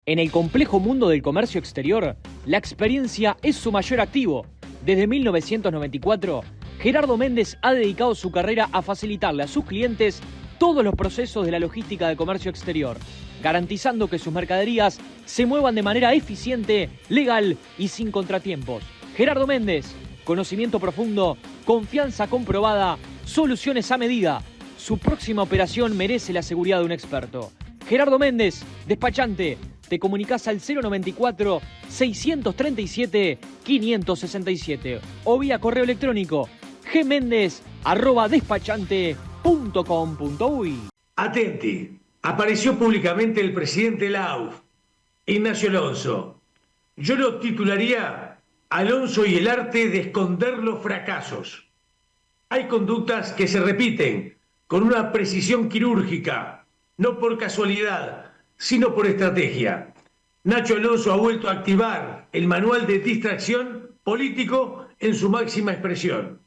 En el complejo mundo del comercio exterior, la experiencia es su mayor activo. Desde 1994, Gerardo Méndez ha dedicado su carrera a facilitarle a sus clientes todos los procesos de la logística de comercio exterior, garantizando que sus mercaderías se muevan de manera eficiente, legal y sin contratiempos. Gerardo Méndez, conocimiento profundo, confianza comprobada, soluciones a medida. Su próxima operación merece la seguridad de un experto. Gerardo Méndez, despachante. Te comunicás al 094-637-567 o vía correo electrónico gmendez@despachante.com.uy. Atenti, apareció públicamente el presidente de la AUF, Ignacio Alonso. Yo lo titularía Alonso y el arte de esconder los fracasos. Hay conductas que se repiten con una precisión quirúrgica, no por casualidad, sino por estrategia. Nacho Alonso ha vuelto a activar el manual de distracción político en su máxima expresión.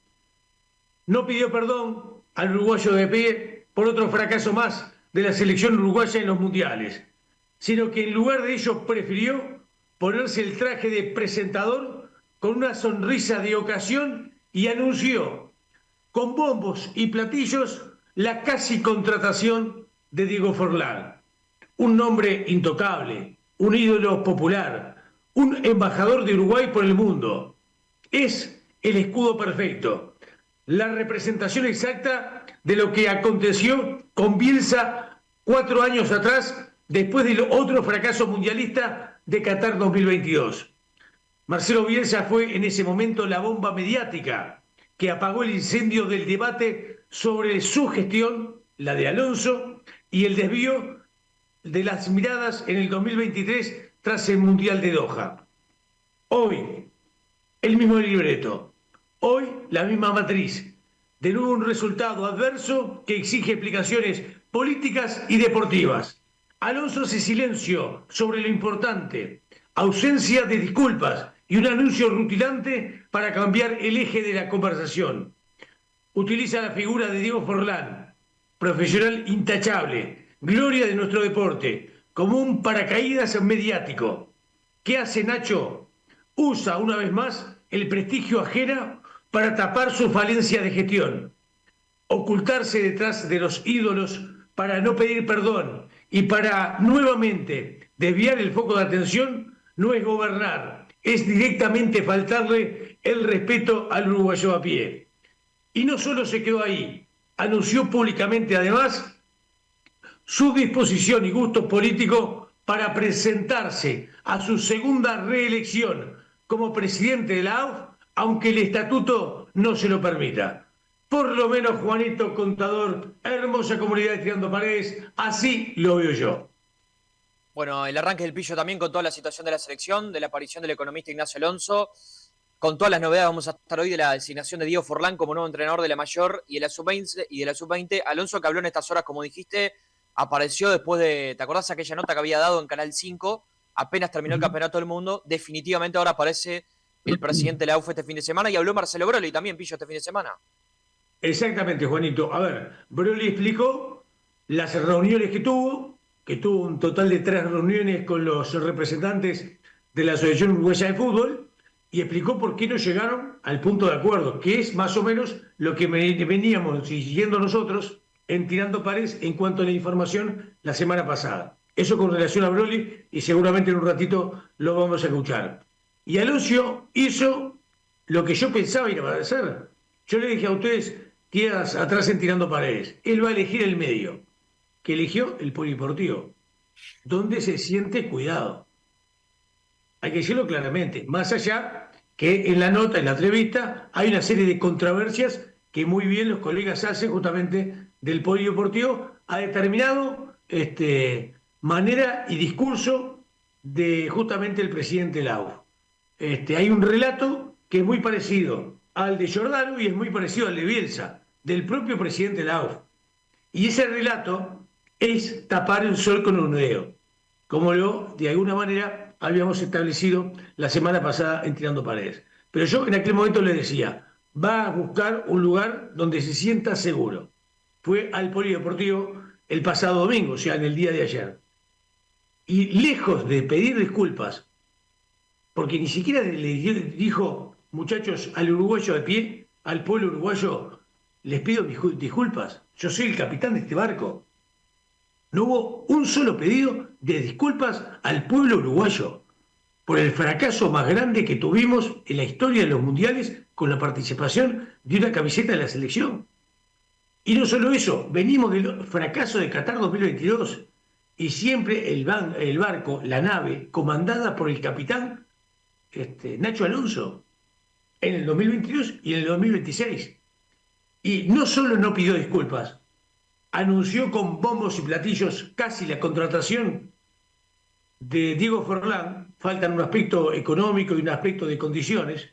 No pidió perdón al uruguayo de pie por otro fracaso más de la selección uruguaya en los mundiales, sino que en lugar de ello prefirió ponerse el traje de presentador con una sonrisa de ocasión y anunció con bombos y platillos la casi contratación de Diego Forlán. Un nombre intocable, un ídolo popular, un embajador de Uruguay por el mundo. Es el escudo perfecto, la representación exacta de lo que aconteció con Bielsa 4 años atrás, después del otro fracaso mundialista de Qatar 2022. Marcelo Bielsa fue en ese momento la bomba mediática que apagó el incendio del debate sobre su gestión, la de Alonso, y el desvío de las miradas en el 2023 tras el Mundial de Doha. Hoy, el mismo libreto. Hoy, la misma matriz. De nuevo un resultado adverso que exige explicaciones políticas y deportivas. Alonso se silenció sobre lo importante. Ausencia de disculpas y un anuncio rutilante para cambiar el eje de la conversación. Utiliza la figura de Diego Forlán, profesional intachable, gloria de nuestro deporte, como un paracaídas mediático. ¿Qué hace Nacho? Usa una vez más el prestigio ajeno para tapar su falencia de gestión. Ocultarse detrás de los ídolos para no pedir perdón y para nuevamente desviar el foco de atención no es gobernar, es directamente faltarle el respeto al uruguayo a pie. Y no solo se quedó ahí, anunció públicamente además su disposición y gusto político para presentarse a su segunda reelección como presidente de la AUF, aunque el estatuto no se lo permita. Por lo menos Juanito Contador, hermosa comunidad de Tirando Paredes, así lo veo yo. Bueno, el arranque del pillo también con toda la situación de la selección, de la aparición del economista Ignacio Alonso. Con todas las novedades vamos a estar hoy de la designación de Diego Forlán como nuevo entrenador de la mayor y de la sub-20. Alonso, que habló en estas horas, como dijiste, apareció después de, ¿te acordás aquella nota que había dado en Canal 5? Apenas terminó el Campeonato del Mundo. Definitivamente ahora aparece el presidente de la UF este fin de semana y habló Marcelo Broly también, pillo, este fin de semana. Exactamente, Juanito. A ver, Broly explicó las reuniones que tuvo un total de 3 reuniones con los representantes de la Asociación Uruguaya de Fútbol y explicó por qué no llegaron al punto de acuerdo, que es más o menos lo que veníamos siguiendo nosotros en Tirando Paredes en cuanto a la información la semana pasada. Eso con relación a Broly y seguramente en un ratito lo vamos a escuchar. Y Alonso hizo lo que yo pensaba iba a hacer. Yo le dije a ustedes días atrás en Tirando Paredes, él va a elegir el medio, que eligió el polideportivo, donde se siente cuidado. Hay que decirlo claramente, más allá que en la nota, en la entrevista, hay una serie de controversias que muy bien los colegas hacen justamente del polideportivo a determinado manera y discurso de justamente el presidente de la UF. Hay un relato que es muy parecido al de Giordano y es muy parecido al de Bielsa, del propio presidente de la UF. Y ese relato es tapar el sol con un dedo, como lo, de alguna manera, habíamos establecido la semana pasada en Tirando Paredes. Pero yo en aquel momento le decía, va a buscar un lugar donde se sienta seguro. Fue al polideportivo el pasado domingo, o sea, en el día de ayer. Y lejos de pedir disculpas, porque ni siquiera le dijo, muchachos, al uruguayo de pie, al pueblo uruguayo, les pido disculpas, yo soy el capitán de este barco. No hubo un solo pedido de disculpas al pueblo uruguayo por el fracaso más grande que tuvimos en la historia de los mundiales con la participación de una camiseta de la selección. Y no solo eso, venimos del fracaso de Qatar 2022 y siempre el barco, la nave, comandada por el capitán Nacho Alonso en el 2022 y en el 2026. Y no solo no pidió disculpas, anunció con bombos y platillos casi la contratación de Diego Forlán, faltan un aspecto económico y un aspecto de condiciones.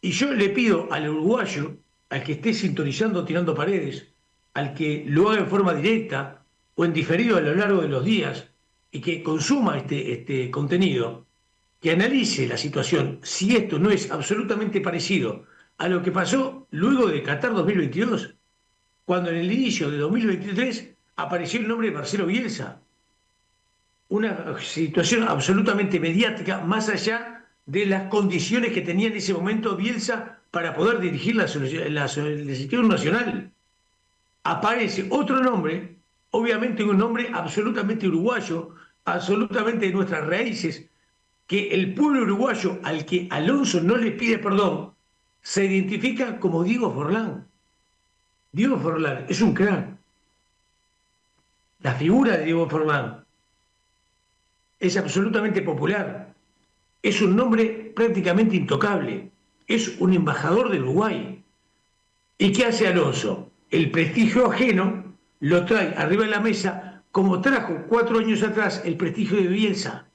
Y yo le pido al uruguayo, al que esté sintonizando Tirando Paredes, al que lo haga en forma directa o en diferido a lo largo de los días y que consuma este contenido, que analice la situación, si esto no es absolutamente parecido a lo que pasó luego de Qatar 2022, cuando en el inicio de 2023 apareció el nombre de Marcelo Bielsa. Una situación absolutamente mediática, más allá de las condiciones que tenía en ese momento Bielsa para poder dirigir la selección nacional. Aparece otro nombre, obviamente un nombre absolutamente uruguayo, absolutamente de nuestras raíces, que el pueblo uruguayo al que Alonso no le pide perdón, se identifica como Diego Forlán. Diego Forlán es un crack. La figura de Diego Forlán es absolutamente popular. Es un nombre prácticamente intocable. Es un embajador de Uruguay. ¿Y qué hace Alonso? El prestigio ajeno lo trae arriba de la mesa, como trajo 4 años atrás el prestigio de Bielsa.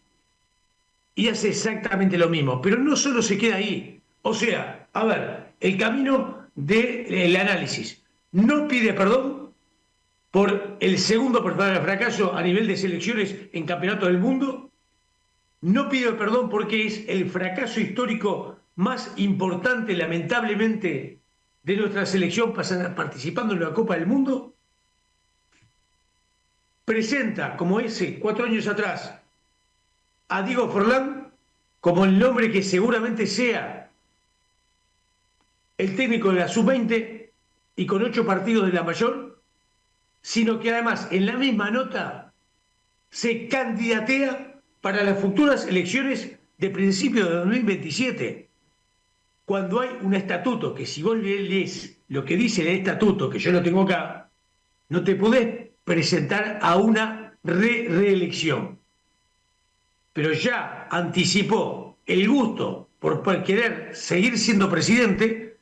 Y hace exactamente lo mismo. Pero no solo se queda ahí. O sea, a ver, el camino del análisis. No pide perdón por el segundo fracaso a nivel de selecciones en campeonato del mundo. No pide perdón porque es el fracaso histórico más importante, lamentablemente, de nuestra selección participando en la Copa del Mundo. Presenta, como ese 4 años atrás, a Diego Forlán como el nombre que seguramente sea el técnico de la Sub-20 y con 8 partidos de la mayor, sino que además en la misma nota se candidatea para las futuras elecciones de principio de 2027, cuando hay un estatuto que si vos lees lo que dice el estatuto, que yo lo tengo acá, no te podés presentar a una reelección. Pero ya anticipó el gusto por querer seguir siendo presidente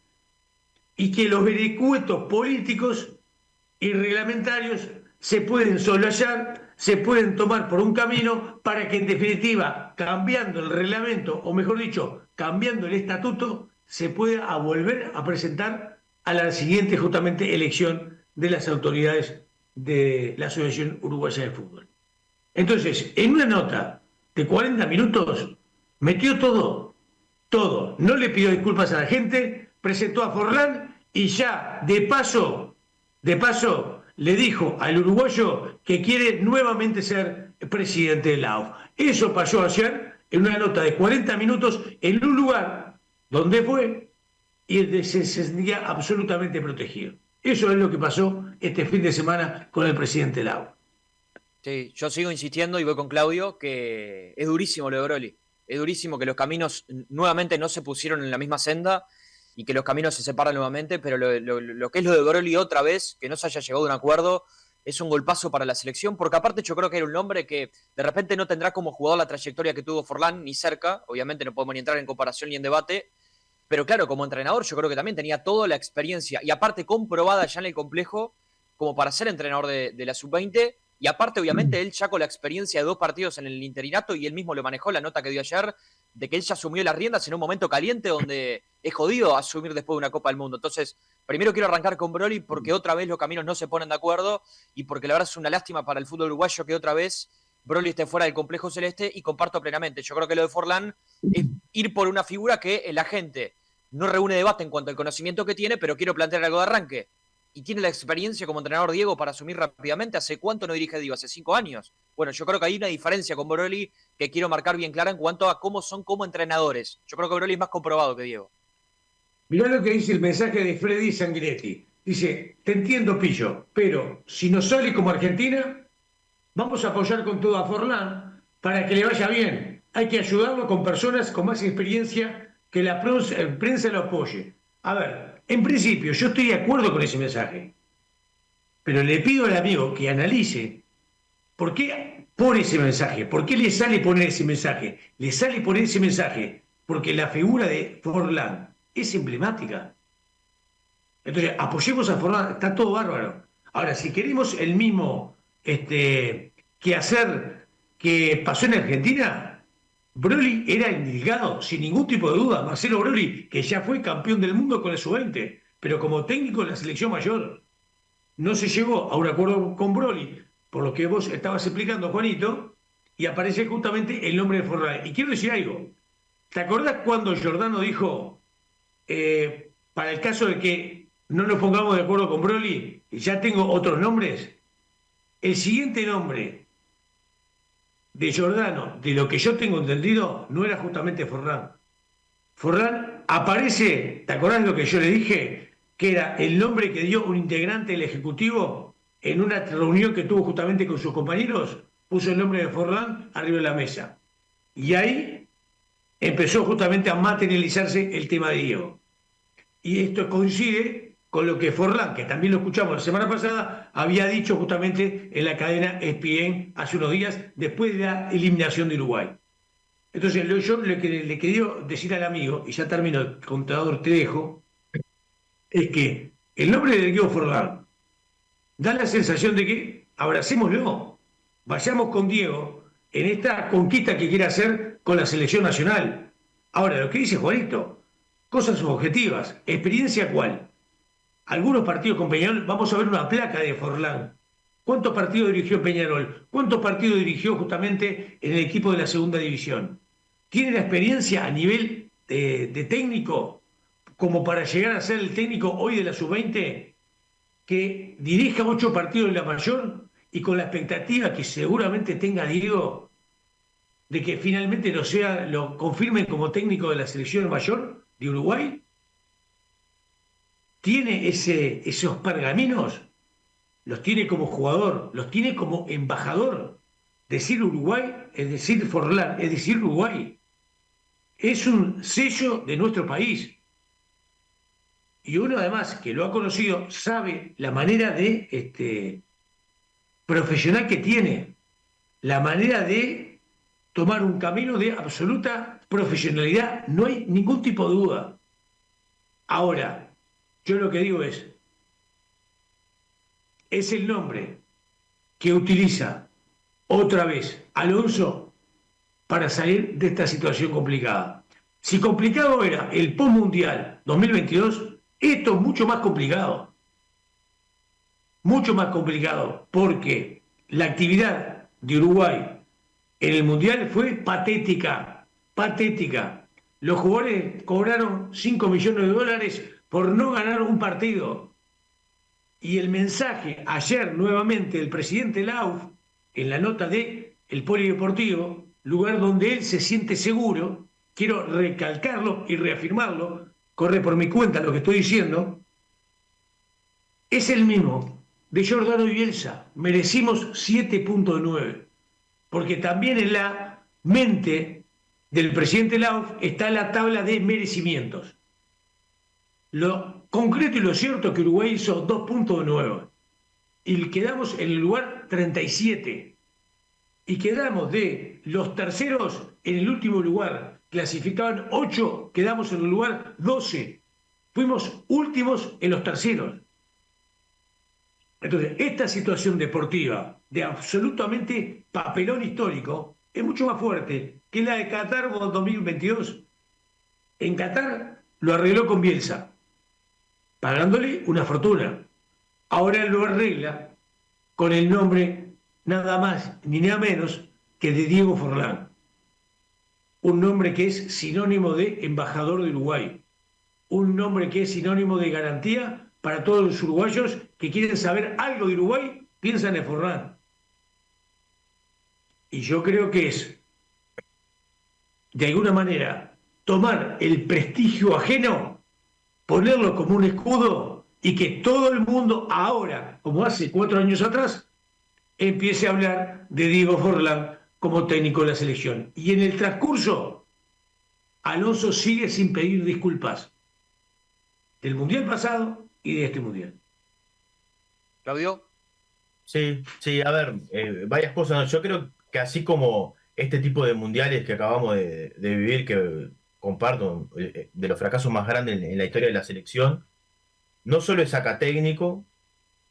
y que los vericuetos políticos y reglamentarios se pueden soslayar, se pueden tomar por un camino para que en definitiva, cambiando el reglamento, o mejor dicho, cambiando el estatuto, se pueda volver a presentar a la siguiente justamente elección de las autoridades de la Asociación Uruguaya de Fútbol. Entonces, en una nota de 40 minutos, metió todo, no le pidió disculpas a la gente, presentó a Forlán y ya de paso le dijo al uruguayo que quiere nuevamente ser presidente de la AUF. Eso pasó ayer en una nota de 40 minutos en un lugar donde fue y se sentía absolutamente protegido. Eso es lo que pasó este fin de semana con el presidente de la AUF. Sí, yo sigo insistiendo y voy con Claudio que es durísimo lo de Broly. Es durísimo que los caminos nuevamente no se pusieron en la misma senda y que los caminos se separan nuevamente, pero lo que es lo de Broly otra vez, que no se haya llegado a un acuerdo, es un golpazo para la selección, porque aparte yo creo que era un hombre que de repente no tendrá como jugador la trayectoria que tuvo Forlán, ni cerca, obviamente no podemos ni entrar en comparación ni en debate, pero claro, como entrenador yo creo que también tenía toda la experiencia, y aparte comprobada ya en el complejo, como para ser entrenador de la Sub-20, y aparte obviamente él ya con la experiencia de 2 partidos en el interinato, y él mismo lo manejó, la nota que dio ayer, de que él ya asumió las riendas en un momento caliente donde es jodido asumir después de una Copa del Mundo. Entonces, primero quiero arrancar con Broly porque otra vez los caminos no se ponen de acuerdo y porque la verdad es una lástima para el fútbol uruguayo que otra vez Broly esté fuera del complejo celeste, y comparto plenamente. Yo creo que lo de Forlán es ir por una figura que la gente no reúne debate en cuanto al conocimiento que tiene, pero quiero plantear algo de arranque. y tiene la experiencia como entrenador Diego para asumir rápidamente. ¿Hace cuánto no dirige Diego? ¿Hace 5 años? Bueno, yo creo que hay una diferencia con Broly que quiero marcar bien clara en cuanto a cómo son como entrenadores. Yo creo que Broly es más comprobado que Diego. Mirá lo que dice el mensaje de Freddy Sanguinetti. Dice, te entiendo, Pillo, pero si nos sale como Argentina, vamos a apoyar con todo a Forlán para que le vaya bien. Hay que ayudarlo con personas con más experiencia que la prensa lo apoye. A ver, en principio, yo estoy de acuerdo con ese mensaje, pero le pido al amigo que analice por qué pone ese mensaje, por qué le sale poner ese mensaje. Le sale poner ese mensaje porque la figura de Forlán es emblemática. Entonces, apoyemos a Forlán, está todo bárbaro. Ahora, si queremos el mismo quehacer que pasó en Argentina, Broly era indicado, sin ningún tipo de duda. Marcelo Broly, que ya fue campeón del mundo con el sub-20, pero como técnico de la selección mayor, no se llegó a un acuerdo con Broly, por lo que vos estabas explicando, Juanito, y aparece justamente el nombre de Forlán. Y quiero decir algo. ¿Te acordás cuando Giordano dijo, para el caso de que no nos pongamos de acuerdo con Broly, ya tengo otros nombres? El siguiente nombre de Giordano, de lo que yo tengo entendido, no era justamente Forlán. Forlán aparece, ¿te acordás lo que yo le dije? Que era el nombre que dio un integrante del Ejecutivo en una reunión que tuvo justamente con sus compañeros, puso el nombre de Forlán arriba de la mesa. Y ahí empezó justamente a materializarse el tema de Diego. Y esto coincide con lo que Forlán, que también lo escuchamos la semana pasada, había dicho justamente en la cadena ESPN hace unos días, después de la eliminación de Uruguay. Entonces, yo le quería decir al amigo, y ya termino, el contador, te dejo, es que el nombre de Diego Forlán da la sensación de que abracémoslo, vayamos con Diego en esta conquista que quiere hacer con la selección nacional. Ahora, lo que dice Juanito, cosas subjetivas, ¿experiencia cuál? Algunos partidos con Peñarol, vamos a ver una placa de Forlán. ¿Cuántos partidos dirigió Peñarol? ¿Cuántos partidos dirigió justamente en el equipo de la segunda división? ¿Tiene la experiencia a nivel de técnico como para llegar a ser el técnico hoy de la sub-20 que dirija 8 partidos en la mayor y con la expectativa que seguramente tenga Diego de que finalmente lo confirmen como técnico de la selección mayor de Uruguay? ¿Tiene esos pergaminos? Los tiene como jugador, los tiene como embajador. Decir Uruguay es decir Forlán, es decir Uruguay. Es un sello de nuestro país. Y uno además que lo ha conocido sabe la manera de profesional que tiene, la manera de tomar un camino de absoluta profesionalidad. No hay ningún tipo de duda. Ahora, yo lo que digo es el nombre que utiliza otra vez Alonso para salir de esta situación complicada. Si complicado era el post-mundial 2022, esto es mucho más complicado. Mucho más complicado, porque la actividad de Uruguay en el mundial fue patética, patética. Los jugadores cobraron 5 millones de dólares por no ganar un partido. Y el mensaje ayer nuevamente del presidente Lauf, en la nota de El Polideportivo, lugar donde él se siente seguro, quiero recalcarlo y reafirmarlo, corre por mi cuenta lo que estoy diciendo, es el mismo de Giordano y Bielsa. Merecimos 7.9, porque también en la mente del presidente Lauf está la tabla de merecimientos. Lo concreto y lo cierto es que Uruguay hizo 2.9 y quedamos en el lugar 37 y quedamos de los terceros en el último lugar, clasificaban 8, quedamos en el lugar 12, fuimos últimos en los terceros. Entonces, esta situación deportiva de absolutamente papelón histórico es mucho más fuerte que la de Qatar 2022. En Qatar lo arregló con Bielsa, pagándole una fortuna. Ahora lo arregla con el nombre nada más ni nada menos que de Diego Forlán. Un nombre que es sinónimo de embajador de Uruguay. Un nombre que es sinónimo de garantía para todos los uruguayos que quieren saber algo de Uruguay, piensan en Forlán. Y yo creo que es, de alguna manera, tomar el prestigio ajeno, ponerlo como un escudo y que todo el mundo ahora, como hace 4 años atrás, empiece a hablar de Diego Forlán como técnico de la selección. Y en el transcurso, Alonso sigue sin pedir disculpas del Mundial pasado y de este Mundial. Claudio. Sí, sí, a ver, varias cosas, ¿no? Yo creo que así como este tipo de mundiales que acabamos de vivir, que comparto, de los fracasos más grandes en la historia de la selección, no solo es saca técnico,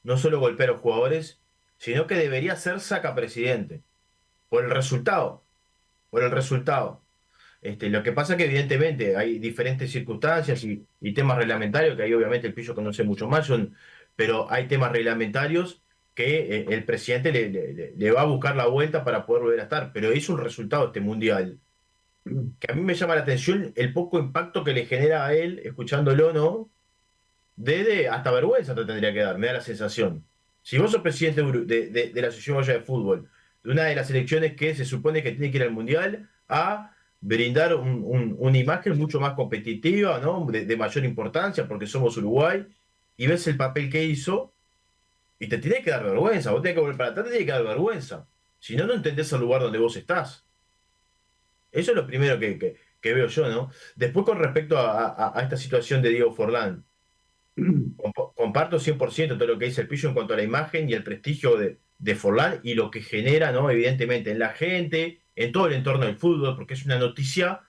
no solo golpea a los jugadores, sino que debería ser saca presidente, por el resultado, por el resultado. Lo que pasa es que evidentemente hay diferentes circunstancias y temas reglamentarios, que ahí obviamente el Pillo conoce mucho más, pero hay temas reglamentarios que el presidente le va a buscar la vuelta para poder volver a estar. Pero es un resultado este mundial, que a mí me llama la atención el poco impacto que le genera a él, escuchándolo, ¿no? Hasta vergüenza te tendría que dar, me da la sensación. Si vos sos presidente de la Asociación Uruguaya de Fútbol, de una de las elecciones que se supone que tiene que ir al mundial, a brindar una imagen mucho más competitiva, ¿no? De mayor importancia, porque somos Uruguay, y ves el papel que hizo, y te tiene que dar vergüenza. Vos tenés que volver para atrás, te tiene que dar vergüenza. Si no, no entendés el lugar donde vos estás. Eso es lo primero que veo yo, ¿no? Después, con respecto a esta situación de Diego Forlán, comparto 100% todo lo que dice el Pillo en cuanto a la imagen y el prestigio de Forlán y lo que genera, ¿no? Evidentemente, en la gente, en todo el entorno del fútbol, porque es una noticia,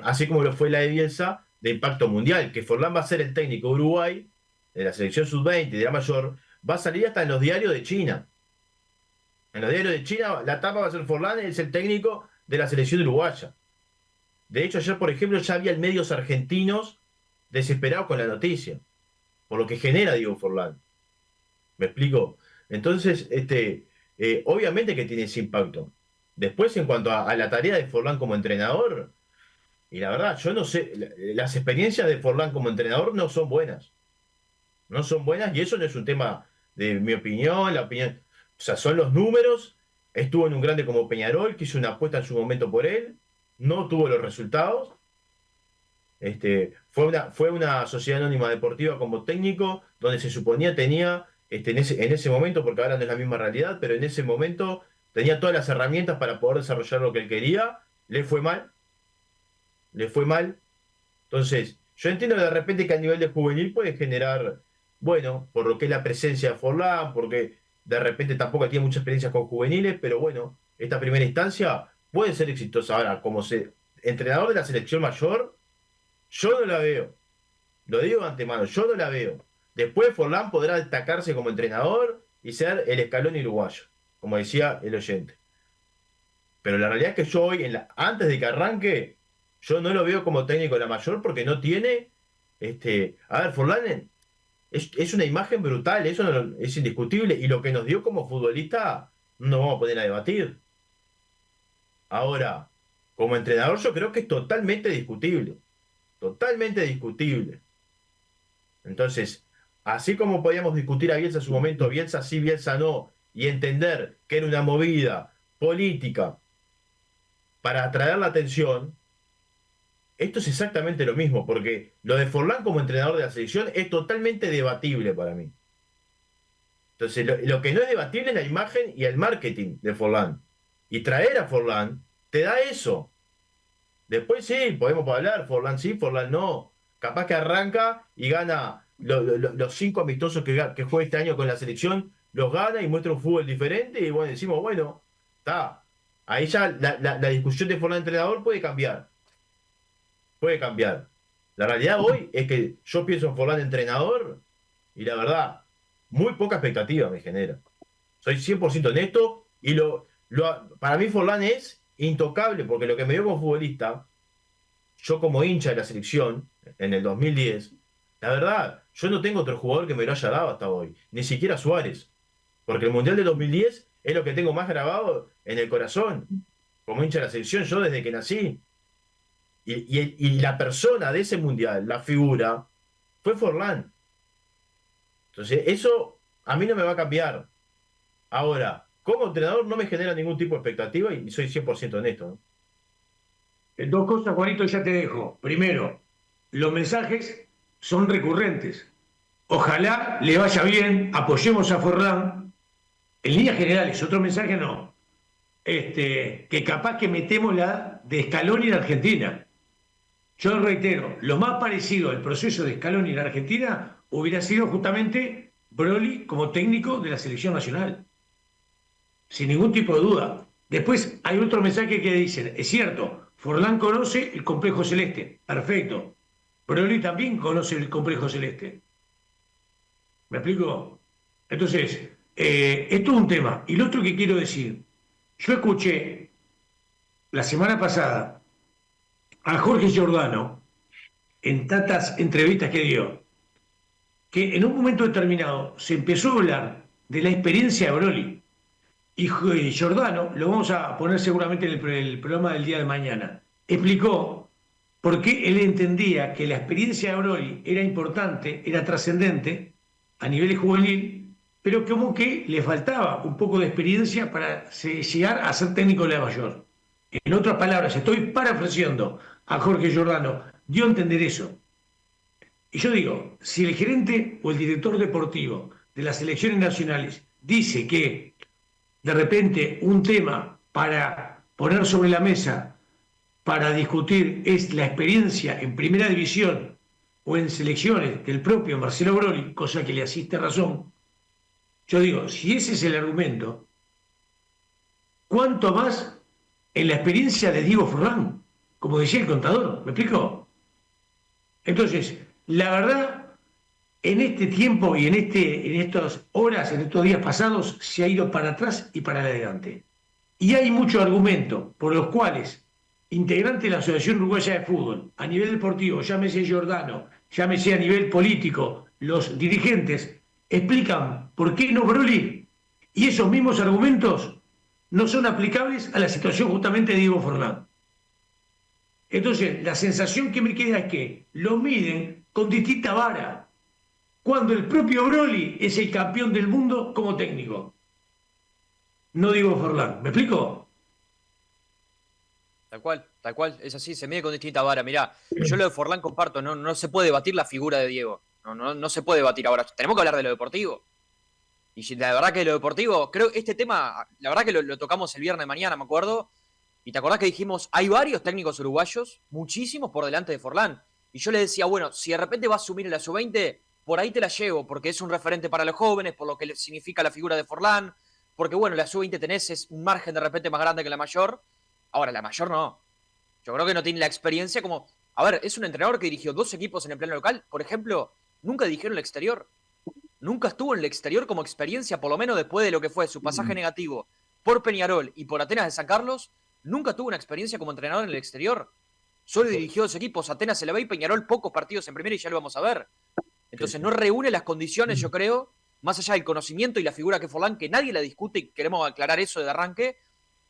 así como lo fue la de Bielsa, de impacto mundial, que Forlán va a ser el técnico de Uruguay, de la selección sub-20, de la mayor, va a salir hasta en los diarios de China. En los diarios de China, la tapa va a ser Forlán, es el técnico de la selección uruguaya. De hecho, ayer, por ejemplo, ya había medios argentinos desesperados con la noticia, por lo que genera Diego Forlán. ¿Me explico? Entonces, obviamente que tiene ese impacto. Después, en cuanto a la tarea de Forlán como entrenador, y la verdad, yo no sé, las experiencias de Forlán como entrenador no son buenas. No son buenas, y eso no es un tema de mi opinión, la opinión. O sea, son los números. Estuvo en un grande como Peñarol, que hizo una apuesta en su momento por él, no tuvo los resultados. Fue una sociedad anónima deportiva como técnico, donde se suponía tenía, en ese momento, porque ahora no es la misma realidad, pero en ese momento tenía todas las herramientas para poder desarrollar lo que él quería. Le fue mal. Le fue mal. Entonces, yo entiendo de repente que a nivel de juvenil puede generar, bueno, por lo que es la presencia de Forlán, porque de repente tampoco tiene mucha experiencia con juveniles, pero bueno, esta primera instancia puede ser exitosa. Ahora, entrenador de la selección mayor, yo no la veo. Lo digo de antemano, yo no la veo. Después Forlán podrá destacarse como entrenador y ser el escalón uruguayo, como decía el oyente. Pero la realidad es que yo hoy, antes de que arranque, yo no lo veo como técnico de la mayor porque no tiene. A ver, Forlán es una imagen brutal, eso es indiscutible. Y lo que nos dio como futbolista no nos vamos a poner a debatir. Ahora, como entrenador, yo creo que es totalmente discutible. Totalmente discutible. Entonces, así como podíamos discutir a Bielsa en su momento, Bielsa sí, Bielsa no, y entender que era una movida política para atraer la atención, esto es exactamente lo mismo, porque lo de Forlán como entrenador de la selección es totalmente debatible para mí. Entonces, lo que no es debatible es la imagen y el marketing de Forlán. Y traer a Forlán te da eso. Después sí, podemos hablar, Forlán sí, Forlán no. Capaz que arranca y gana los 5 amistosos que juega este año con la selección, los gana y muestra un fútbol diferente y bueno, decimos, bueno, está. Ahí ya la discusión de Forlán entrenador puede cambiar. Puede cambiar. La realidad hoy es que yo pienso en Forlán entrenador y la verdad, muy poca expectativa me genera. Soy 100% honesto y para mí Forlán es intocable porque lo que me dio como futbolista, yo como hincha de la selección en el 2010, la verdad, yo no tengo otro jugador que me lo haya dado hasta hoy, ni siquiera Suárez, porque el Mundial de 2010 es lo que tengo más grabado en el corazón, como hincha de la selección, yo desde que nací. Y la persona de ese Mundial, la figura, fue Forlán. Entonces, eso a mí no me va a cambiar. Ahora, como entrenador no me genera ningún tipo de expectativa y soy 100% honesto, ¿no? Dos cosas, Juanito, ya te dejo. Primero, los mensajes son recurrentes. Ojalá le vaya bien, apoyemos a Forlán. En líneas generales, otro mensaje no. Que capaz que metemos la de Scaloni en Argentina. Yo reitero, lo más parecido al proceso de Scaloni en Argentina hubiera sido justamente Broly como técnico de la selección nacional. Sin ningún tipo de duda. Después hay otro mensaje que dicen, es cierto, Forlán conoce el complejo celeste, perfecto. Broly también conoce el complejo celeste. ¿Me explico? Entonces, esto es un tema. Y lo otro que quiero decir, yo escuché la semana pasada a Jorge Giordano en tantas entrevistas que dio, que en un momento determinado se empezó a hablar de la experiencia de Broly. Y Giordano, lo vamos a poner seguramente en el programa del día de mañana, explicó por qué él entendía que la experiencia de Broly era importante, era trascendente a nivel juvenil, pero como que le faltaba un poco de experiencia para llegar a ser técnico de la mayor. En otras palabras, estoy parafraseando a Jorge Giordano, dio a entender eso. Y yo digo, si el gerente o el director deportivo de las selecciones nacionales dice que de repente un tema para poner sobre la mesa, para discutir, es la experiencia en primera división o en selecciones del propio Marcelo Broly, cosa que le asiste razón, yo digo, si ese es el argumento, ¿cuánto más en la experiencia de Diego Forlán? Como decía el contador, ¿me explico? Entonces, la verdad, en este tiempo y en estas horas, en estos días pasados, se ha ido para atrás y para adelante. Y hay muchos argumentos por los cuales integrantes de la Asociación Uruguaya de Fútbol, a nivel deportivo, llámese Giordano, llámese a nivel político, los dirigentes, explican por qué no Broly. Y esos mismos argumentos no son aplicables a la situación justamente de Diego Forlán. Entonces, la sensación que me queda es que lo miden con distinta vara, cuando el propio Broly es el campeón del mundo como técnico. No Diego Forlán. ¿Me explico? Tal cual, es así, se mide con distinta vara. Mirá, yo lo de Forlán comparto, no se puede debatir la figura de Diego. No se puede debatir ahora. Tenemos que hablar de lo deportivo. Y la verdad que lo deportivo, creo que este tema, la verdad que lo tocamos el viernes de mañana, me acuerdo. Y te acordás que dijimos, hay varios técnicos uruguayos, muchísimos por delante de Forlán. Y yo le decía, bueno, si de repente va a asumir en la sub-20, por ahí te la llevo, porque es un referente para los jóvenes, por lo que significa la figura de Forlán, porque bueno, la sub-20 tenés es un margen de repente más grande que la mayor. Ahora, la mayor no. Yo creo que no tiene la experiencia como... A ver, es un entrenador que dirigió 2 equipos en el plano local, por ejemplo, nunca dirigió en el exterior. Nunca estuvo en el exterior como experiencia, por lo menos después de lo que fue su pasaje negativo por Peñarol y por Atenas de San Carlos, nunca tuvo una experiencia como entrenador en el exterior. Solo dirigió 2 equipos, Atenas se le ve y Peñarol pocos partidos en primera y ya lo vamos a ver. Entonces no reúne las condiciones, yo creo, más allá del conocimiento y la figura que Forlán, que nadie la discute y queremos aclarar eso de arranque,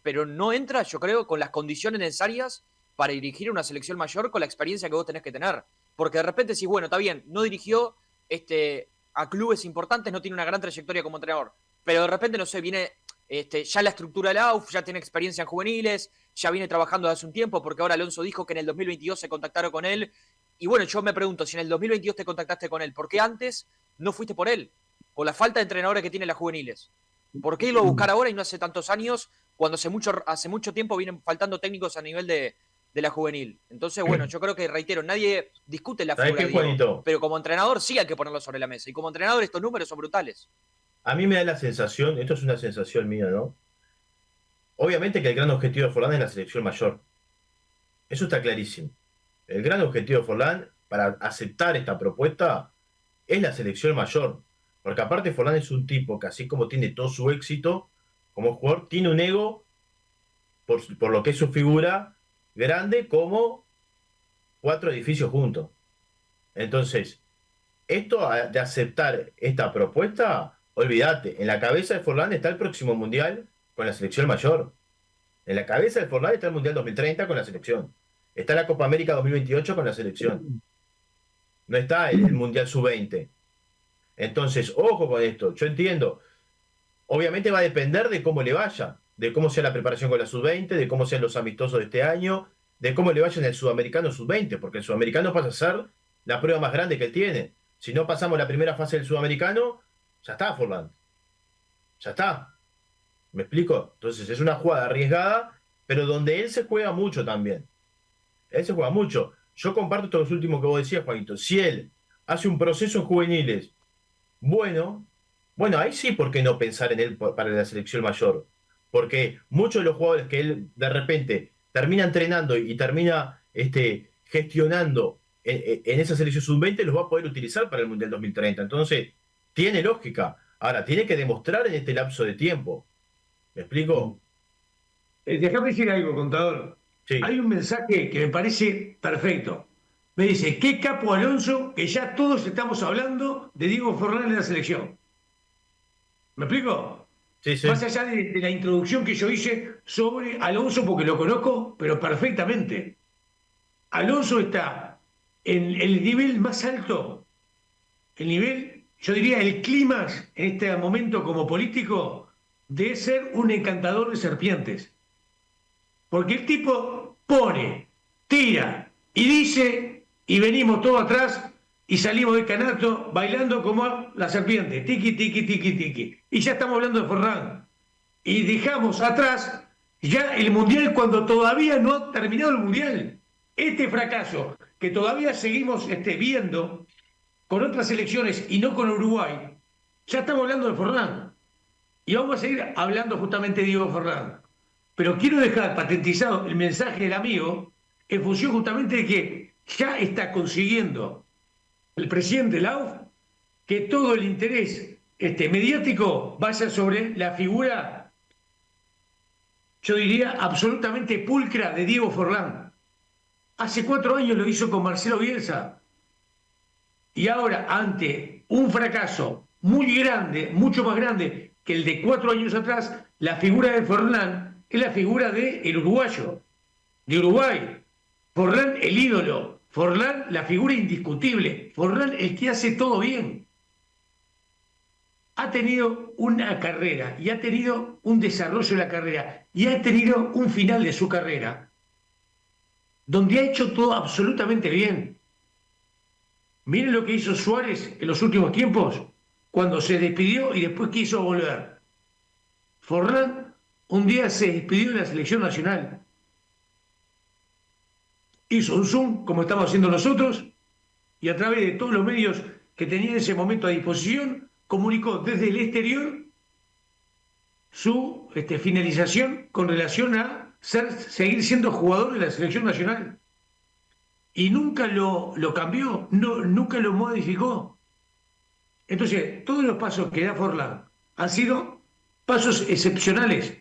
pero no entra, yo creo, con las condiciones necesarias para dirigir una selección mayor con la experiencia que vos tenés que tener. Porque de repente sí, bueno, está bien, no dirigió a clubes importantes, no tiene una gran trayectoria como entrenador, pero de repente, no sé, viene ya la estructura del AUF, ya tiene experiencia en juveniles, ya viene trabajando desde hace un tiempo, porque ahora Alonso dijo que en el 2022 se contactaron con él. Y bueno, yo me pregunto, si en el 2022 te contactaste con él, ¿por qué antes no fuiste por él? Con la falta de entrenadores que tienen las juveniles. ¿Por qué irlo a buscar ahora y no hace tantos años, cuando hace mucho tiempo vienen faltando técnicos a nivel de la juvenil? Entonces, bueno, yo creo que, reitero, nadie discute la figura de Diego, pero como entrenador sí hay que ponerlo sobre la mesa. Y como entrenador estos números son brutales. A mí me da la sensación, esto es una sensación mía, ¿no? Obviamente que el gran objetivo de Forlán es la selección mayor. Eso está clarísimo. El gran objetivo de Forlán para aceptar esta propuesta es la selección mayor. Porque aparte Forlán es un tipo que, así como tiene todo su éxito como jugador, tiene un ego por lo que es su figura grande como 4 edificios juntos. Entonces, esto de aceptar esta propuesta, olvídate, en la cabeza de Forlán está el próximo Mundial con la selección mayor. En la cabeza de Forlán está el Mundial 2030 con la selección. Está la Copa América 2028 con la selección. No está el Mundial Sub-20. Entonces, ojo con esto, yo entiendo. Obviamente va a depender de cómo le vaya, de cómo sea la preparación con la sub-20, de cómo sean los amistosos de este año, de cómo le vaya en el sudamericano sub-20, porque el sudamericano pasa a ser la prueba más grande que él tiene. Si no pasamos la primera fase del sudamericano, ya está, Forlán. Ya está. ¿Me explico? Entonces es una jugada arriesgada, pero donde él se juega mucho también. Él se juega mucho. Yo comparto todos los últimos que vos decías, Juanito. Si él hace un proceso en juveniles bueno, ahí sí, ¿por qué no pensar en él para la selección mayor? Porque muchos de los jugadores que él de repente termina entrenando y termina gestionando en esa selección sub-20 los va a poder utilizar para el Mundial 2030. Entonces, tiene lógica. Ahora, tiene que demostrar en este lapso de tiempo. ¿Me explico? Déjame decir algo, contador. Sí. Hay un mensaje que me parece perfecto. Me dice, qué capo Alonso, que ya todos estamos hablando de Diego Forlán en la selección. ¿Me explico? Sí, sí. Más allá de la introducción que yo hice sobre Alonso, porque lo conozco, pero perfectamente. Alonso está en el nivel más alto, el nivel, yo diría, el clímax en este momento como político, de ser un encantador de serpientes. Porque el tipo pone, tira y dice, y venimos todos atrás y salimos del canasto bailando como la serpiente, tiqui, tiqui, tiqui, tiqui. Y ya estamos hablando de Forlán. Y dejamos atrás ya el Mundial cuando todavía no ha terminado el Mundial. Este fracaso que todavía seguimos viendo con otras selecciones y no con Uruguay, ya estamos hablando de Forlán. Y vamos a seguir hablando justamente de Diego Forlán. Pero quiero dejar patentizado el mensaje del amigo en función justamente de que ya está consiguiendo el presidente Lauf que todo el interés mediático vaya sobre la figura, yo diría, absolutamente pulcra de Diego Forlán. Hace 4 años lo hizo con Marcelo Bielsa. Y ahora, ante un fracaso muy grande, mucho más grande que el de 4 años atrás, la figura de Forlán es la figura del uruguayo, de Uruguay. Forlán el ídolo, Forlán la figura indiscutible, Forlán el que hace todo bien. Ha tenido una carrera y ha tenido un desarrollo de la carrera y ha tenido un final de su carrera donde ha hecho todo absolutamente bien. Miren lo que hizo Suárez en los últimos tiempos, cuando se despidió y después quiso volver. Forlán un día se despidió de la selección nacional. Hizo un Zoom, como estamos haciendo nosotros, y a través de todos los medios que tenía en ese momento a disposición, comunicó desde el exterior su finalización con relación a seguir siendo jugador de la selección nacional. Y nunca lo cambió, nunca lo modificó. Entonces, todos los pasos que da Forlán han sido pasos excepcionales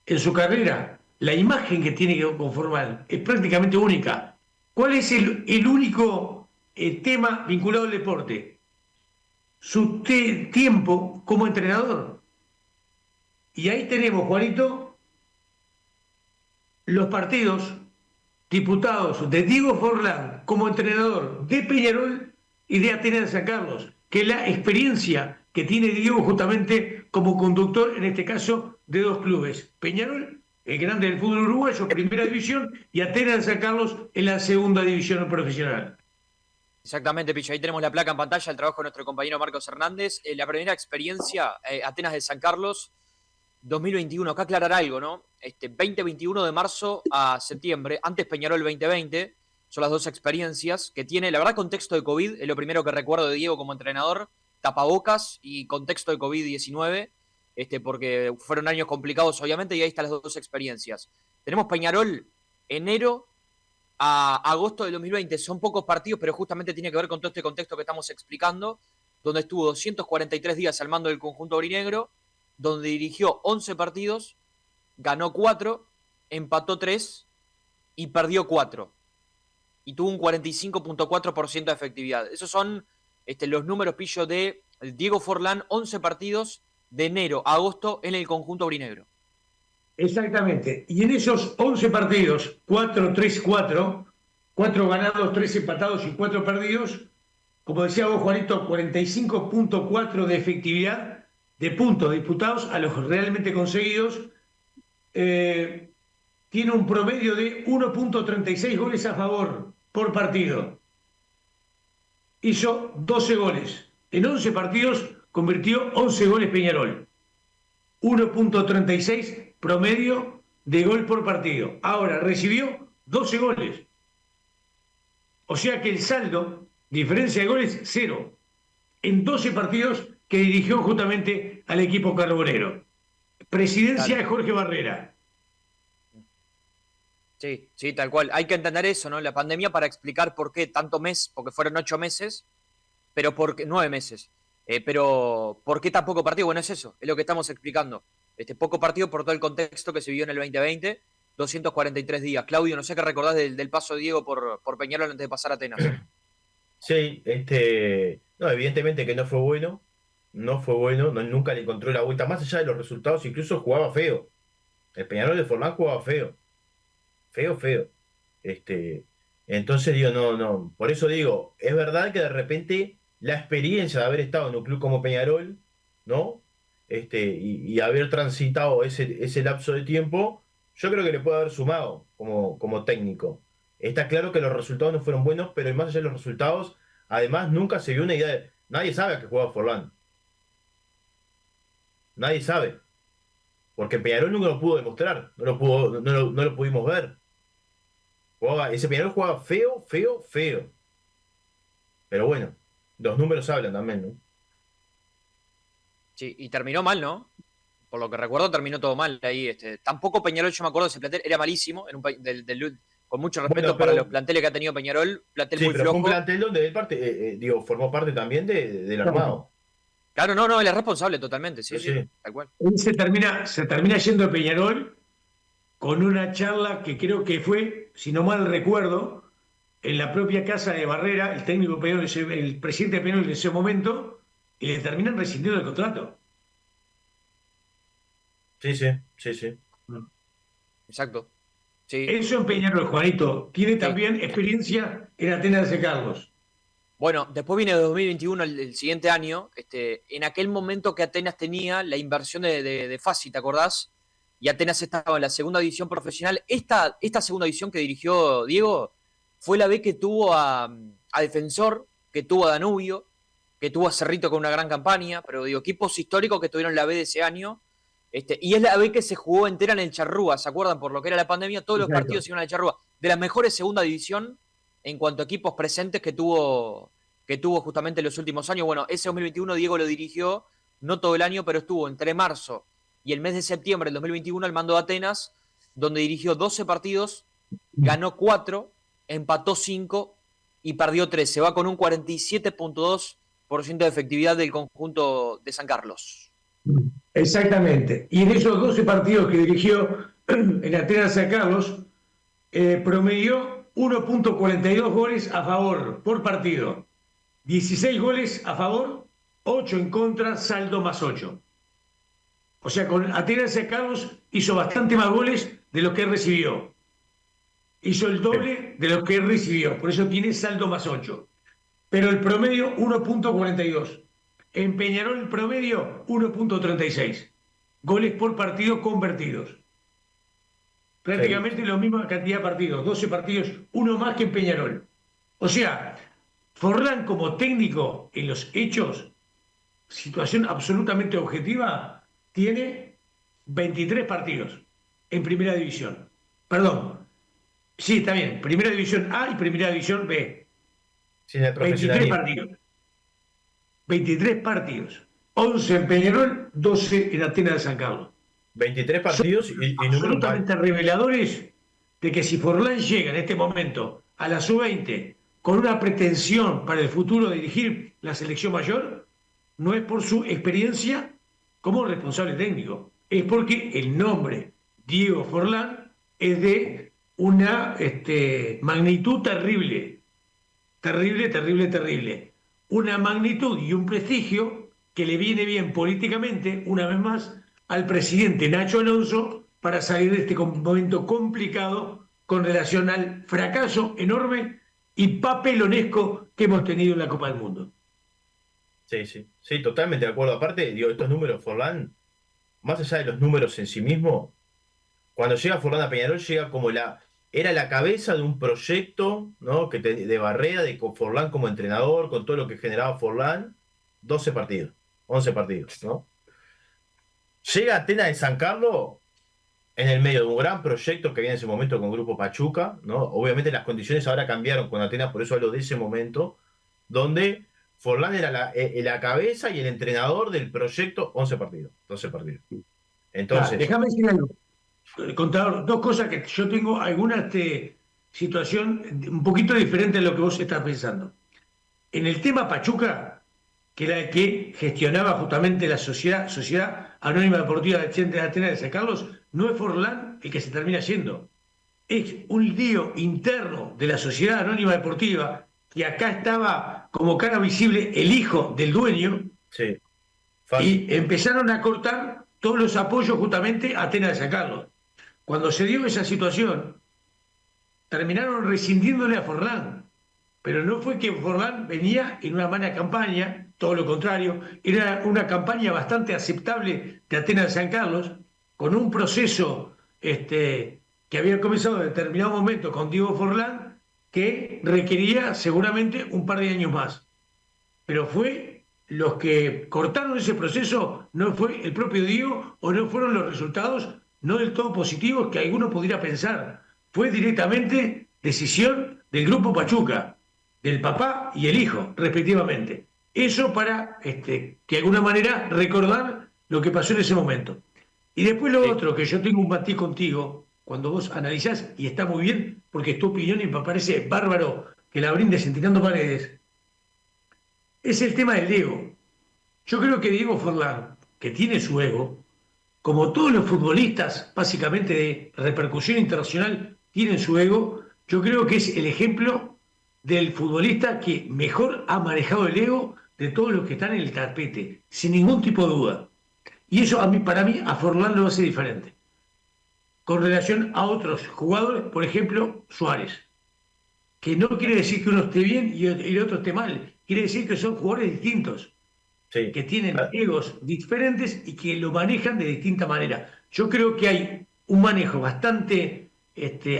en su carrera. La imagen que tiene que conformar es prácticamente única. ¿Cuál es el único tema vinculado al deporte? Su tiempo como entrenador. Y ahí tenemos, Juanito, los partidos diputados de Diego Forlán como entrenador de Peñarol y de Atenas de San Carlos, que es la experiencia que tiene Diego justamente como conductor, en este caso, de 2 clubes. Peñarol, el grande del fútbol uruguayo, primera división, y Atenas de San Carlos en la segunda división profesional. Exactamente, Picho. Ahí tenemos la placa en pantalla, el trabajo de nuestro compañero Marcos Hernández. La primera experiencia, Atenas de San Carlos, 2021. Acá aclarar algo, ¿no? 2021 de marzo a septiembre, antes Peñarol 2020, son las 2 experiencias que tiene. La verdad, contexto de COVID, es lo primero que recuerdo de Diego como entrenador, tapabocas y contexto de COVID-19, porque fueron años complicados, obviamente, y ahí están las 2 experiencias. Tenemos Peñarol, enero a agosto del 2020, son pocos partidos, pero justamente tiene que ver con todo este contexto que estamos explicando, donde estuvo 243 días al mando del conjunto aurinegro, donde dirigió 11 partidos, ganó 4, empató 3 y perdió 4. Y tuvo un 45.4% de efectividad. Esos son los números, Pillo, de Diego Forlán, 11 partidos de enero a agosto en el conjunto aurinegro. Exactamente. Y en esos 11 partidos, 4-3-4, 4 ganados, 3 empatados y 4 perdidos, como decía vos, Juanito, 45.4 de efectividad de puntos disputados a los realmente conseguidos. Tiene un promedio de 1.36 goles a favor por partido. Hizo 12 goles. En 11 partidos convirtió 11 goles Peñarol. 1.36 promedio de gol por partido. Ahora recibió 12 goles. O sea que el saldo, diferencia de goles, 0. En 12 partidos que dirigió justamente al equipo carbonero. Presidencia de Jorge Barrera. Sí, sí, tal cual. Hay que entender eso, ¿no? La pandemia para explicar por qué tanto mes, porque fueron 8 meses, pero por qué 9 meses. Pero ¿por qué tan poco partido? Bueno, es eso, es lo que estamos explicando. Poco partido por todo el contexto que se vivió en el 2020, 243 días. Claudio, no sé qué recordás del paso de Diego por Peñarol antes de pasar a Atenas. Sí, no, evidentemente que no fue bueno, nunca le encontró la vuelta, más allá de los resultados, incluso jugaba feo. El Peñarol de Forlán jugaba feo, feo. Entonces digo, no, por eso digo, es verdad que de repente la experiencia de haber estado en un club como Peñarol, ¿no? Y haber transitado ese lapso de tiempo, yo creo que le puede haber sumado como técnico. Está claro que los resultados no fueron buenos, pero más allá de los resultados, además nunca se vio una idea de... Nadie sabe a qué juega Forlán. Nadie sabe. Porque Peñarol nunca lo pudo demostrar. No lo pudimos ver. Ese Peñarol jugaba feo. Pero bueno, los números hablan también, ¿no? Sí, y terminó mal, ¿no? Por lo que recuerdo, terminó todo mal ahí. Tampoco Peñarol, yo me acuerdo de ese plantel, era malísimo, con mucho respeto Bueno, para los planteles que ha tenido Peñarol, plantel muy pero flojo. fue un plantel donde él formó parte también del armado. Claro, no, él es responsable totalmente, sí, tal cual. Él se termina yendo a Peñarol con una charla que creo que fue, si no mal recuerdo, en la propia casa de Barrera, el técnico Peñarol, el presidente de Peñarol en ese momento, y le terminan rescindiendo el contrato. Sí. Exacto. Sí. Eso en Peñarol, Juanito. Tiene también experiencia en Atenas de Carlos. Bueno, después viene 2021, el siguiente año, en aquel momento que Atenas tenía la inversión de Fasi, ¿te acordás? Y Atenas estaba en la segunda división profesional. Esta segunda división que dirigió Diego fue la B que tuvo a Defensor, que tuvo a Danubio, que tuvo a Cerrito con una gran campaña, pero digo, equipos históricos que tuvieron la B de ese año. Y es la B que se jugó entera en el Charrúa, ¿se acuerdan? Por lo que era la pandemia, todos los partidos se iban al Charrúa. De las mejores segunda división en cuanto a equipos presentes que tuvo justamente en los últimos años. Bueno, ese 2021 Diego lo dirigió, no todo el año, pero estuvo entre marzo y el mes de septiembre del 2021 al mando de Atenas, donde dirigió 12 partidos, ganó 4, empató 5 y perdió 3. Se va con un 47.2% de efectividad del conjunto de San Carlos. Exactamente. Y en esos 12 partidos que dirigió en Atenas San Carlos, promedió 1.42 goles a favor por partido. 16 goles a favor, 8 en contra, saldo más 8. O sea, con Atenas San Carlos hizo bastante más goles de lo que recibió. Hizo el doble de lo que recibió. Por eso tiene saldo más 8. Pero el promedio 1.42. En Peñarol el promedio 1.36. Goles por partido convertidos. Prácticamente la misma cantidad de partidos. 12 partidos, uno más que en Peñarol. O sea, Forlán como técnico en los hechos, situación absolutamente objetiva, tiene 23 partidos en Primera División. Perdón. Sí, está bien. Primera División A y Primera División B. Sí, 23 partidos. 23 partidos. 11 en Peñarol, 12 en Atenas de San Carlos. 23 partidos y absolutamente reveladores de que si Forlán llega en este momento a la sub-20 con una pretensión para el futuro de dirigir la selección mayor, no es por su experiencia como responsable técnico, es porque el nombre Diego Forlán es de una magnitud terrible. Una magnitud y un prestigio que le viene bien políticamente, una vez más, al presidente Nacho Alonso para salir de este momento complicado con relación al fracaso enorme y papelonesco que hemos tenido en la Copa del Mundo. Sí, totalmente de acuerdo. Aparte, digo, estos números, Forlán, más allá de los números en sí mismo, cuando llega Forlán a Peñarol, llega como era la cabeza de un proyecto, ¿no? De Barrera, con Forlán como entrenador, con todo lo que generaba Forlán, 12 partidos, 11 partidos, ¿no? Llega a Atenas de San Carlos en el medio de un gran proyecto que había en ese momento con Grupo Pachuca, ¿no? Obviamente las condiciones ahora cambiaron con Atenas, por eso hablo de ese momento, donde Forlán era la cabeza y el entrenador del proyecto, 11 partidos, 12 partidos. Entonces, déjame decir algo, contador, dos cosas que yo tengo alguna situación un poquito diferente a lo que vos estás pensando. En el tema Pachuca, que era el que gestionaba justamente la Sociedad Anónima Deportiva de Atenas de San Carlos, no es Forlán el que se termina yendo. Es un lío interno de la Sociedad Anónima Deportiva, que acá estaba como cara visible el hijo del dueño, sí, y empezaron a cortar todos los apoyos justamente a Atenas de San Carlos. Cuando se dio esa situación, terminaron rescindiéndole a Forlán. Pero no fue que Forlán venía en una mala campaña, todo lo contrario, era una campaña bastante aceptable de Atenas de San Carlos, con un proceso que había comenzado en determinado momento con Diego Forlán, que requería seguramente un par de años más. Pero fue los que cortaron ese proceso, no fue el propio Diego o no fueron los resultados no del todo positivos que alguno pudiera pensar. Fue directamente decisión del Grupo Pachuca, del papá y el hijo, respectivamente. Eso para, de alguna manera, recordar lo que pasó en ese momento. Y después lo otro, que yo tengo un matiz contigo, cuando vos analizás, y está muy bien, porque es tu opinión y me parece bárbaro que la brindes en Tirando Paredes, es el tema del ego. Yo creo que Diego Forlán, que tiene su ego, como todos los futbolistas, básicamente de repercusión internacional, tienen su ego, yo creo que es el ejemplo del futbolista que mejor ha manejado el ego de todos los que están en el tapete, sin ningún tipo de duda. Y eso para mí, a Forlán lo hace diferente. Con relación a otros jugadores, por ejemplo, Suárez, que no quiere decir que uno esté bien y el otro esté mal, quiere decir que son jugadores distintos, sí, que tienen egos diferentes y que lo manejan de distinta manera. Yo creo que hay un manejo bastante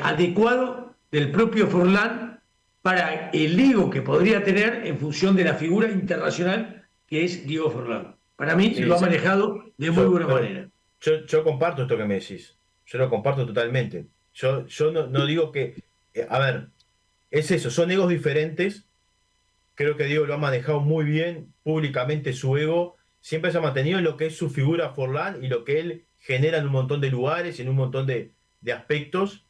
adecuado del propio Forlán para el ego que podría tener en función de la figura internacional que es Diego Forlán. Para mí lo ha manejado de muy buena manera. Yo comparto esto que me decís. Yo lo comparto totalmente. Yo no digo que... a ver, es eso, son egos diferentes. Creo que Diego lo ha manejado muy bien públicamente su ego. Siempre se ha mantenido en lo que es su figura Forlán y lo que él genera en un montón de lugares y en un montón de aspectos.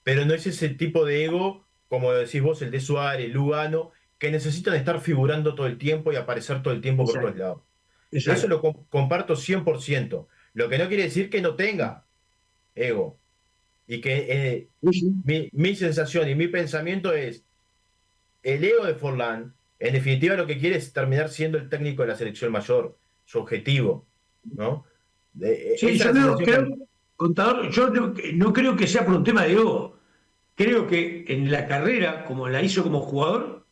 Pero no es ese tipo de ego, como decís vos, el de Suárez, Lugano, que necesitan estar figurando todo el tiempo y aparecer todo el tiempo por todos lados. Exacto. Eso lo comparto 100%. Lo que no quiere decir que no tenga ego. Y que mi sensación y mi pensamiento es, el ego de Forlán, en definitiva lo que quiere es terminar siendo el técnico de la selección mayor, su objetivo, ¿no? Sí, yo no creo, contador, yo no creo que sea por un tema de ego. Creo que en la carrera, como la hizo como jugador,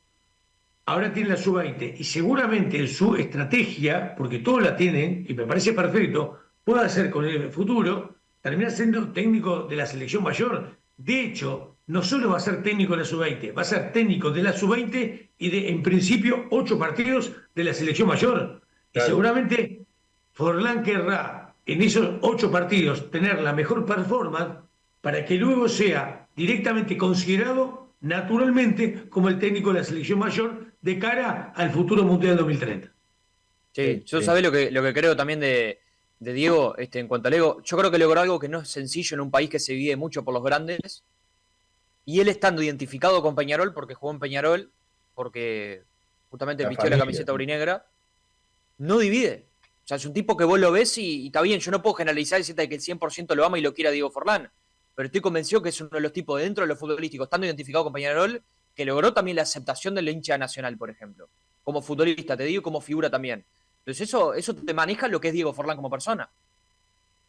ahora tiene la sub-20 y seguramente en su estrategia, porque todos la tienen y me parece perfecto, puede hacer con el futuro terminar siendo técnico de la selección mayor. De hecho, no solo va a ser técnico de la sub-20, va a ser técnico de la sub-20 y de, en principio, 8 partidos de la selección mayor. Claro. Y seguramente Forlán querrá en esos 8 partidos tener la mejor performance para que luego sea directamente considerado naturalmente como el técnico de la selección mayor de cara al futuro Mundial 2030. Sí, yo sabés lo que creo también de Diego, en cuanto al ego. Yo creo que logró algo que no es sencillo en un país que se vive mucho por los grandes. Y él estando identificado con Peñarol, porque jugó en Peñarol, porque justamente vistió la camiseta aurinegra, no divide. O sea, es un tipo que vos lo ves y está bien. Yo no puedo generalizar y decirte que el 100% lo ama y lo quiere a Diego Forlán. Pero estoy convencido que es uno de los tipos dentro de los futbolísticos, estando identificado con Peñarol, que logró también la aceptación del hincha nacional, por ejemplo. Como futbolista, te digo, como figura también. Entonces eso te maneja lo que es Diego Forlán como persona.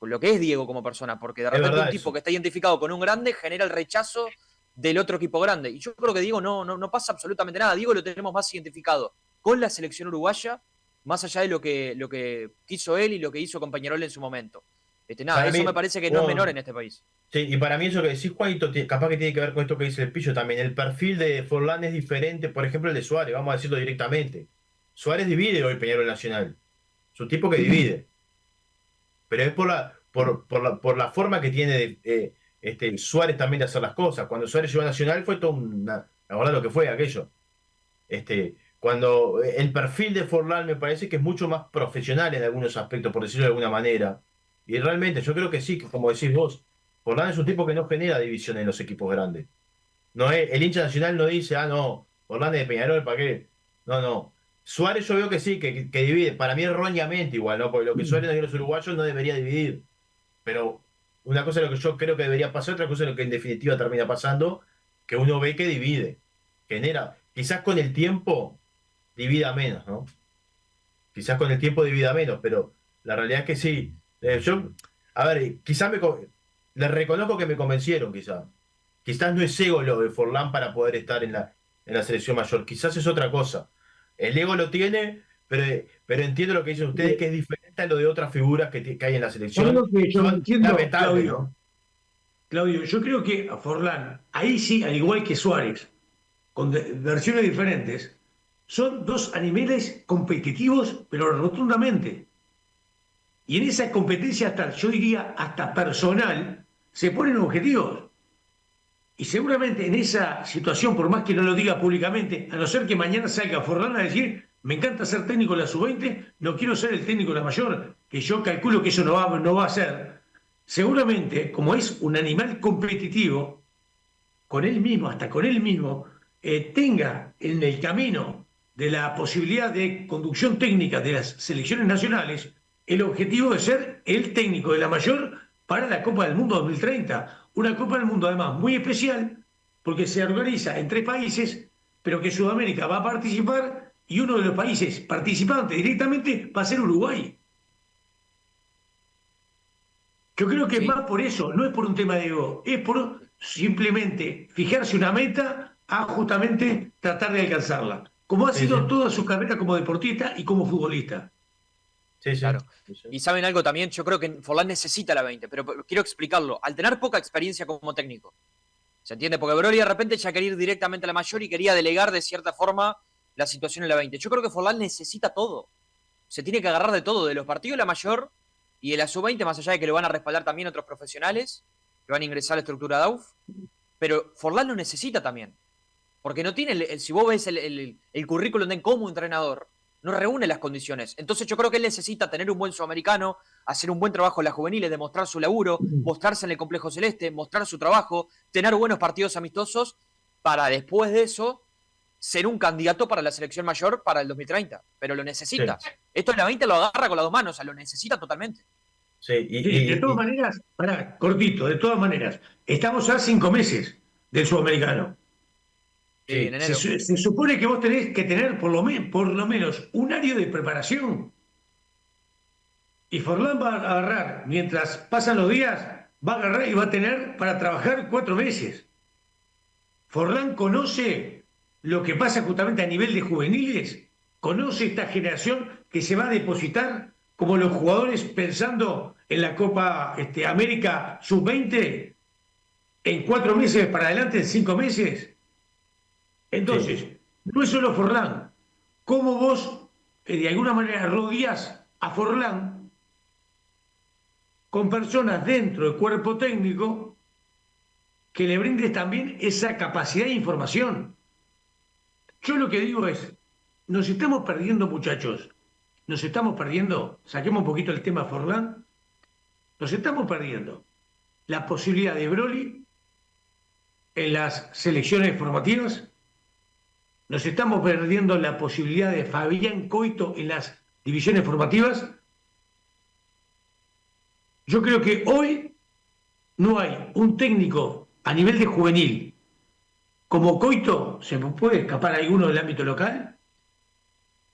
Lo que es Diego como persona, porque de repente un tipo que está identificado con un grande genera el rechazo del otro equipo grande. Y yo creo que Diego no pasa absolutamente nada. Diego lo tenemos más identificado con la selección uruguaya, más allá de lo que quiso él y lo que hizo con Peñarol en su momento. Nada, eso me parece que no es menor en este país. Sí, y para mí eso que decís, Juanito, capaz que tiene que ver con esto que dice el Pillo también. El perfil de Forlán es diferente, por ejemplo, el de Suárez, vamos a decirlo directamente. Suárez divide hoy Peñarol Nacional. Es un tipo que divide. Pero es por la forma que tiene Suárez también de hacer las cosas. Cuando Suárez llegó a Nacional fue todo la verdad lo que fue aquello. Cuando el perfil de Forlán me parece que es mucho más profesional en algunos aspectos, por decirlo de alguna manera. Y realmente yo creo que sí, que como decís vos, Forlán es un tipo que no genera división en los equipos grandes. No es, el hincha nacional no dice, no, Forlán es de Peñarol, ¿para qué? No. Suárez yo veo que sí, que divide. Para mí erróneamente igual, ¿no? Porque lo que Suárez y los uruguayos no debería dividir. Pero una cosa es lo que yo creo que debería pasar, otra cosa es lo que en definitiva termina pasando, que uno ve que divide. Genera, quizás con el tiempo divida menos, ¿no? Quizás con el tiempo divida menos, pero la realidad es que sí. A ver, quizás les reconozco que me convencieron, quizás. Quizás no es ego lo de Forlán para poder estar en la selección mayor. Quizás es otra cosa. El ego lo tiene, pero entiendo lo que dicen ustedes, que es diferente a lo de otras figuras que hay en la selección. Yo entiendo, lamentables, Claudio, ¿no? Claudio, yo creo que a Forlán, ahí sí, al igual que Suárez, con versiones diferentes, son dos animales competitivos, pero rotundamente. Y en esa competencia, yo diría, hasta personal, se ponen objetivos. Y seguramente en esa situación, por más que no lo diga públicamente, a no ser que mañana salga Forlán a decir, me encanta ser técnico de la sub-20, no quiero ser el técnico de la mayor, que yo calculo que eso no va a ser. Seguramente, como es un animal competitivo, con él mismo, hasta con él mismo, tenga en el camino de la posibilidad de conducción técnica de las selecciones nacionales el objetivo de ser el técnico de la mayor para la Copa del Mundo 2030. Una Copa del Mundo además muy especial porque se organiza en 3 países, pero que Sudamérica va a participar y uno de los países participantes directamente va a ser Uruguay. Yo creo que es más por eso, no es por un tema de ego, es por simplemente fijarse una meta a justamente tratar de alcanzarla, como ha sido toda su carrera como deportista y como futbolista. Sí. Claro. Y saben algo también, yo creo que Forlán necesita la 20, pero quiero explicarlo. Al tener poca experiencia como técnico, ¿se entiende? Porque Broly de repente ya quería ir directamente a la mayor y quería delegar de cierta forma la situación en la 20. Yo creo que Forlán necesita todo. Se tiene que agarrar de todo, de los partidos de la mayor y de la sub-20, más allá de que lo van a respaldar también otros profesionales que van a ingresar a la estructura de AUF. Pero Forlán lo necesita también. Porque no tiene, si vos ves el currículum de como entrenador, no reúne las condiciones. Entonces yo creo que él necesita tener un buen sudamericano, hacer un buen trabajo en las juveniles, demostrar su laburo, mostrarse en el complejo celeste, mostrar su trabajo, tener buenos partidos amistosos para después de eso ser un candidato para la selección mayor para el 2030. Pero lo necesita. Sí. Esto en la 20 lo agarra con las 2 manos, o sea, lo necesita totalmente. Sí, de todas maneras, cortito, de todas maneras, estamos a 5 meses del sudamericano. Sí, se supone que vos tenés que tener por lo menos un año de preparación. Y Forlán va a agarrar, mientras pasan los días, va a agarrar y va a tener para trabajar 4 meses. Forlán conoce lo que pasa justamente a nivel de juveniles, conoce esta generación que se va a depositar como los jugadores pensando en la Copa América Sub-20 en 4 meses para adelante, en 5 meses. Entonces, no es solo Forlán. ¿Cómo vos, de alguna manera, rodeás a Forlán con personas dentro del cuerpo técnico que le brindes también esa capacidad de información? Yo lo que digo es, nos estamos perdiendo, muchachos. Nos estamos perdiendo, saquemos un poquito el tema Forlán, nos estamos perdiendo la posibilidad de Broly en las selecciones formativas. Nos estamos perdiendo la posibilidad de Fabián Coito en las divisiones formativas. Yo creo que hoy no hay un técnico a nivel de juvenil como Coito. ¿Se me puede escapar alguno del ámbito local?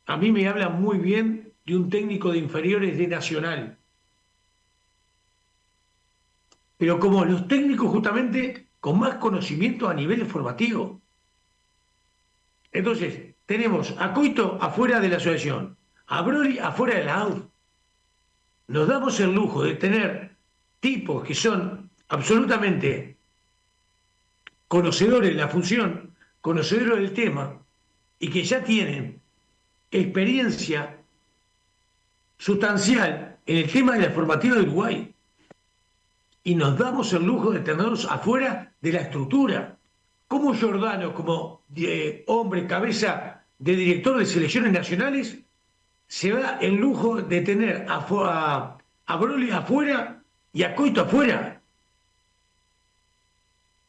A mí me habla muy bien de un técnico de inferiores de Nacional. Pero como los técnicos justamente con más conocimiento a nivel formativo. Entonces, tenemos a Coito afuera de la asociación, a Broly afuera de la AUF. Nos damos el lujo de tener tipos que son absolutamente conocedores de la función, conocedores del tema, y que ya tienen experiencia sustancial en el tema de la formativa de Uruguay. Y nos damos el lujo de tenerlos afuera de la estructura. Como Giordano, como hombre, cabeza de director de selecciones nacionales, se da el lujo de tener a Broly afuera y a Coito afuera.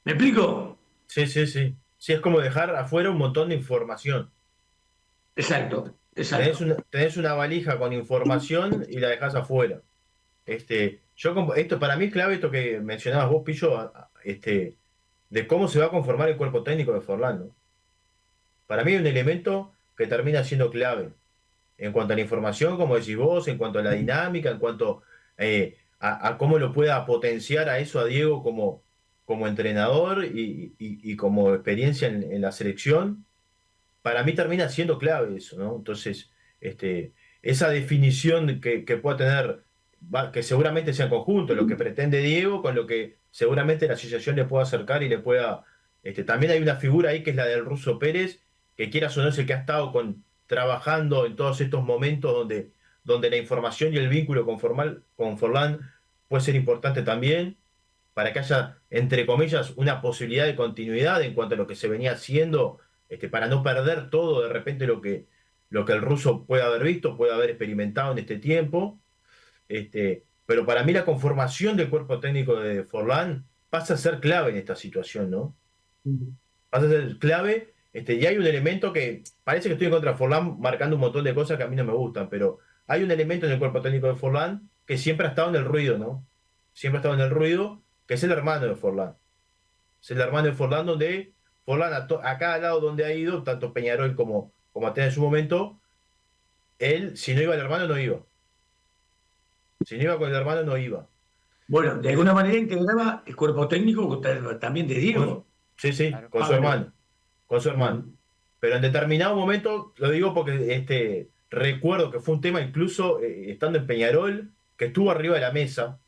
¿Me explico? Sí, sí, sí. Sí, es como dejar afuera un montón de información. Exacto, exacto. Tenés una valija con información y la dejás afuera. Esto para mí es clave esto que mencionabas vos, Pillo, de cómo se va a conformar el cuerpo técnico de Forlán, ¿no? Para mí hay un elemento que termina siendo clave en cuanto a la información, como decís vos, en cuanto a la dinámica, en cuanto a cómo lo pueda potenciar a eso a Diego como entrenador y como experiencia en la selección. Para mí termina siendo clave eso, ¿no? Entonces, esa definición que pueda tener, que seguramente sea en conjunto, lo que pretende Diego con lo que seguramente la asociación le pueda acercar y le pueda... también hay una figura ahí que es la del Ruso Pérez, que quieras o no es el que ha estado trabajando en todos estos momentos donde la información y el vínculo con Forlán puede ser importante también, para que haya, entre comillas, una posibilidad de continuidad en cuanto a lo que se venía haciendo, para no perder todo de repente lo que el ruso puede haber visto, puede haber experimentado en este tiempo. Pero para mí la conformación del cuerpo técnico de Forlán pasa a ser clave en esta situación, ¿no? Pasa a ser clave, y hay un elemento que parece que estoy en contra de Forlán marcando un montón de cosas que a mí no me gustan, pero hay un elemento en el cuerpo técnico de Forlán que siempre ha estado en el ruido, ¿no? Siempre ha estado en el ruido, que es el hermano de Forlán. Es el hermano de Forlán, donde Forlán a cada lado donde ha ido, tanto Peñarol como Atenas en su momento, él, si no iba el hermano, no iba. Si no iba con el hermano, no iba. Bueno, de alguna manera integraba el cuerpo técnico también de Diego. Sí, sí, Claro. con su hermano. Con su hermano. Pero en determinado momento, lo digo porque recuerdo que fue un tema incluso estando en Peñarol, que estuvo arriba de la mesa.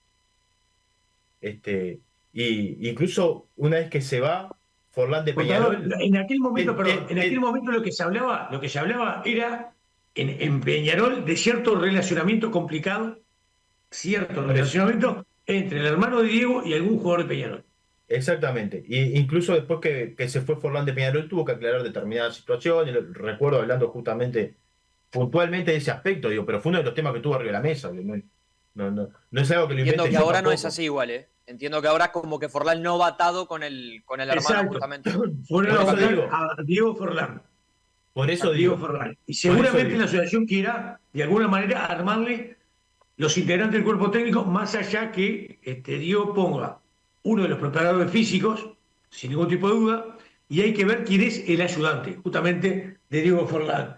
Y incluso una vez que se va Forlán de Peñarol. En aquel momento, en aquel momento lo que se hablaba era en Peñarol de cierto relacionamiento complicado, entre el hermano de Diego y algún jugador de Peñarol. Exactamente. Y incluso después que se fue Forlán de Peñarol tuvo que aclarar determinadas situaciones. Recuerdo hablando justamente, puntualmente de ese aspecto, digo, pero fue uno de los temas que tuvo arriba de la mesa. No es algo que lo invente. Entiendo que yo ahora no tampoco. es así igual, ¿eh? Entiendo que ahora como que Forlán no va atado con el hermano, Exacto. justamente. Fueron Por a eso votar digo. a Diego Forlán. Por eso Diego digo. Forlán. Y seguramente la asociación quiera, de alguna manera, armarle los integrantes del cuerpo técnico, más allá que Diego ponga uno de los preparadores físicos, sin ningún tipo de duda, y hay que ver quién es el ayudante, justamente, de Diego Forlán.